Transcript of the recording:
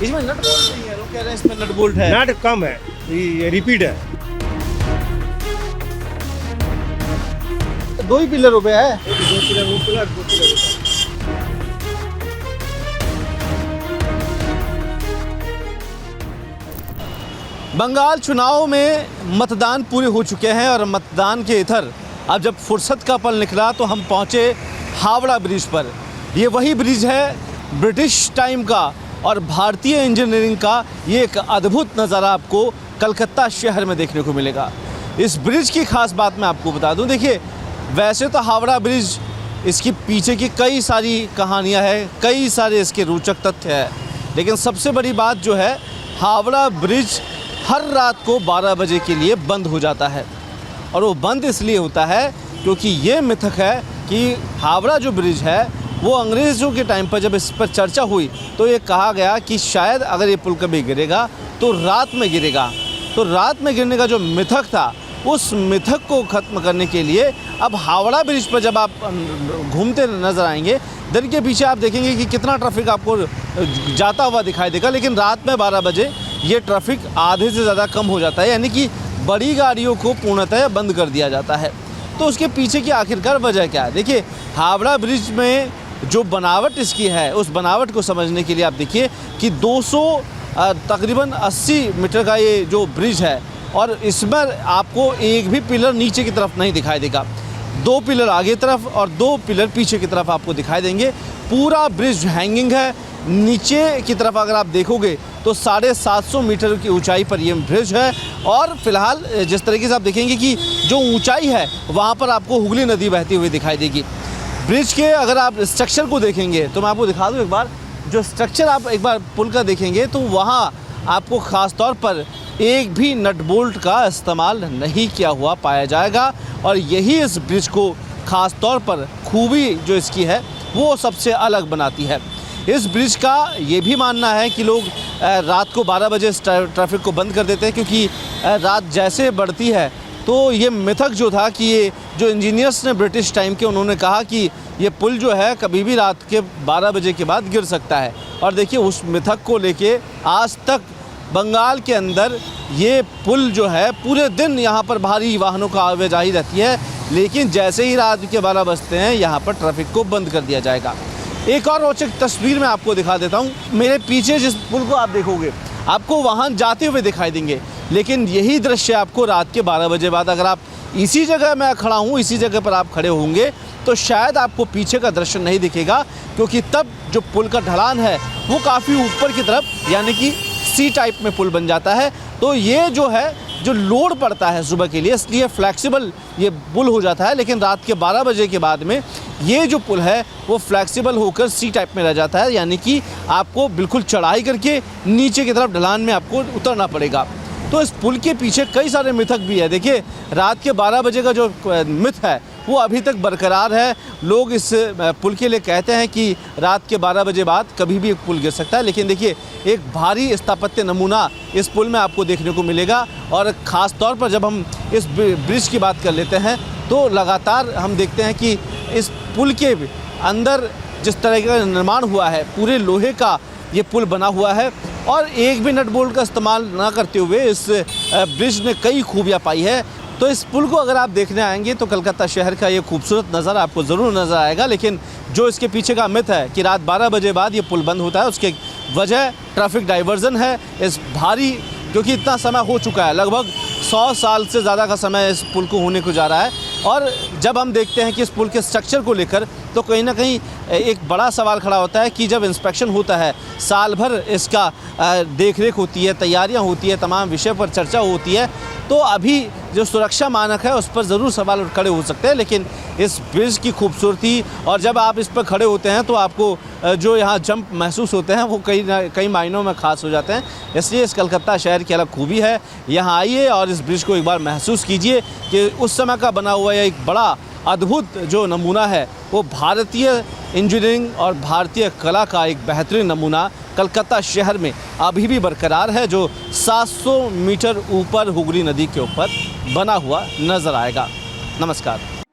इसमें nut bolt नहीं है, लोग कह रहे हैं इसमें नट बोल्ट है। नट कम है, ये रिपीट है। दो ही पिलर पे है। दो पिलर वो पिलर, दो पिलर होता है। बंगाल चुनाव में मतदान पूरे हो चुके हैं और मतदान के इधर अब जब फुर्सत का पल निकला तो हम पहुंचे हावड़ा ब्रिज पर। ये वही ब्रिज है ब्रिटिश टाइम का और भारतीय इंजीनियरिंग का। ये एक अद्भुत नज़ारा आपको कलकत्ता शहर में देखने को मिलेगा। इस ब्रिज की खास बात मैं आपको बता दूं, देखिए वैसे तो हावड़ा ब्रिज, इसकी पीछे की कई सारी कहानियाँ हैं, कई सारे इसके रोचक तथ्य हैं, लेकिन सबसे बड़ी बात जो है हावड़ा ब्रिज हर रात को 12 बजे के लिए बंद हो जाता है। और वो बंद इसलिए होता है क्योंकि ये मिथक है कि हावड़ा जो ब्रिज है वो अंग्रेज़ों के टाइम पर जब इस पर चर्चा हुई तो ये कहा गया कि शायद अगर ये पुल कभी गिरेगा तो रात में गिरेगा। तो रात में गिरने का जो मिथक था, उस मिथक को ख़त्म करने के लिए अब हावड़ा ब्रिज पर जब आप घूमते नज़र आएंगे, दिन के पीछे आप देखेंगे कि कितना ट्रैफिक आपको जाता हुआ दिखाई देगा, लेकिन रात में 12 बजे ये ट्रैफिक आधे से ज़्यादा कम हो जाता है, यानी कि बड़ी गाड़ियों को पूर्णतः बंद कर दिया जाता है। तो उसके पीछे की आखिरकार वजह क्या है? देखिए हावड़ा ब्रिज में जो बनावट इसकी है, उस बनावट को समझने के लिए आप देखिए कि 200 तकरीबन 80 मीटर का ये जो ब्रिज है और इसमें आपको एक भी पिलर नीचे की तरफ नहीं दिखाई देगा। 2 पिलर आगे तरफ और 2 पिलर पीछे की तरफ आपको दिखाई देंगे। पूरा ब्रिज हैंगिंग है। नीचे की तरफ अगर आप देखोगे तो 750 मीटर की ऊंचाई पर ये ब्रिज है। और फिलहाल जिस तरीके से आप देखेंगे कि जो ऊंचाई है वहाँ पर आपको हुगली नदी बहती हुई दिखाई देगी। ब्रिज के अगर आप स्ट्रक्चर को देखेंगे तो मैं आपको दिखा दूँ एक बार, जो स्ट्रक्चर आप एक बार पुल का देखेंगे तो वहाँ आपको ख़ास तौर पर एक भी नट बोल्ट का इस्तेमाल नहीं किया हुआ पाया जाएगा। और यही इस ब्रिज को ख़ास तौर पर खूबी जो इसकी है वो सबसे अलग बनाती है। इस ब्रिज का ये भी मानना है कि लोग रात को 12 बजे ट्रैफिक को बंद कर देते हैं, क्योंकि रात जैसे बढ़ती है तो ये मिथक जो था कि ये जो इंजीनियर्स ने ब्रिटिश टाइम के, उन्होंने कहा कि ये पुल जो है कभी भी रात के 12 बजे के बाद गिर सकता है। और देखिए उस मिथक को लेके आज तक बंगाल के अंदर ये पुल जो है पूरे दिन यहाँ पर भारी वाहनों का आवाजाही रहती है, लेकिन जैसे ही रात के 12 बजते हैं यहाँ पर ट्रैफिक को बंद कर दिया जाएगा। एक और रोचक तस्वीर मैं आपको दिखा देता हूँ। मेरे पीछे जिस पुल को आप देखोगे आपको वाहन जाते हुए दिखाई देंगे, लेकिन यही दृश्य आपको रात के 12 बजे बाद, अगर आप इसी जगह मैं खड़ा हूँ, इसी जगह पर आप खड़े होंगे तो शायद आपको पीछे का दृश्य नहीं दिखेगा, क्योंकि तब जो पुल का ढलान है वो काफ़ी ऊपर की तरफ, यानी कि सी टाइप में पुल बन जाता है। तो ये जो है जो लोड पड़ता है सुबह के लिए, इसलिए फ्लैक्सिबल ये पुल हो जाता है। लेकिन रात के 12 बजे के बाद में ये जो पुल है वो फ्लैक्सिबल होकर सी टाइप में रह जाता है, यानी कि आपको बिल्कुल चढ़ाई करके नीचे की तरफ ढलान में आपको उतरना पड़ेगा। तो इस पुल के पीछे कई सारे मिथक भी है। देखिए रात के 12 बजे का जो मिथ है वो अभी तक बरकरार है। लोग इस पुल के लिए कहते हैं कि रात के 12 बजे बाद कभी भी एक पुल गिर सकता है, लेकिन देखिए एक भारी स्थापत्य नमूना इस पुल में आपको देखने को मिलेगा। और ख़ास तौर पर जब हम इस ब्रिज की बात कर लेते हैं तो लगातार हम देखते हैं कि इस पुल के अंदर जिस तरह का निर्माण हुआ है, पूरे लोहे का ये पुल बना हुआ है और एक भी नट बोल्ट का इस्तेमाल ना करते हुए इस ब्रिज ने कई खूबियाँ पाई है। तो इस पुल को अगर आप देखने आएंगे तो कलकत्ता शहर का ये खूबसूरत नज़ारा आपको ज़रूर नज़र आएगा, लेकिन जो इसके पीछे का मिथ है कि रात 12 बजे बाद ये पुल बंद होता है, उसकी वजह ट्रैफिक डाइवर्जन है। इस भारी, क्योंकि इतना समय हो चुका है, लगभग 100 साल से ज़्यादा का समय इस पुल को होने को जा रहा है। और जब हम देखते हैं कि इस पुल के स्ट्रक्चर को लेकर तो कहीं ना कहीं एक बड़ा सवाल खड़ा होता है कि जब इंस्पेक्शन होता है, साल भर इसका देखरेख होती है, तैयारियां होती है, तमाम विषय पर चर्चा होती है, तो अभी जो सुरक्षा मानक है उस पर ज़रूर सवाल खड़े हो सकते हैं। लेकिन इस ब्रिज की खूबसूरती, और जब आप इस पर खड़े होते हैं तो आपको जो यहाँ जंप महसूस होते हैं वो कई मायनों में ख़ास हो जाते हैं। इसलिए इस कलकत्ता शहर की अलग खूबी है। यहाँ आइए और इस ब्रिज को एक बार महसूस कीजिए कि उस समय का बना हुआ एक बड़ा अद्भुत जो नमूना है वो भारतीय इंजीनियरिंग और भारतीय कला का एक बेहतरीन नमूना कलकत्ता शहर में अभी भी बरकरार है, जो 700 मीटर ऊपर हुगली नदी के ऊपर बना हुआ नज़र आएगा। नमस्कार।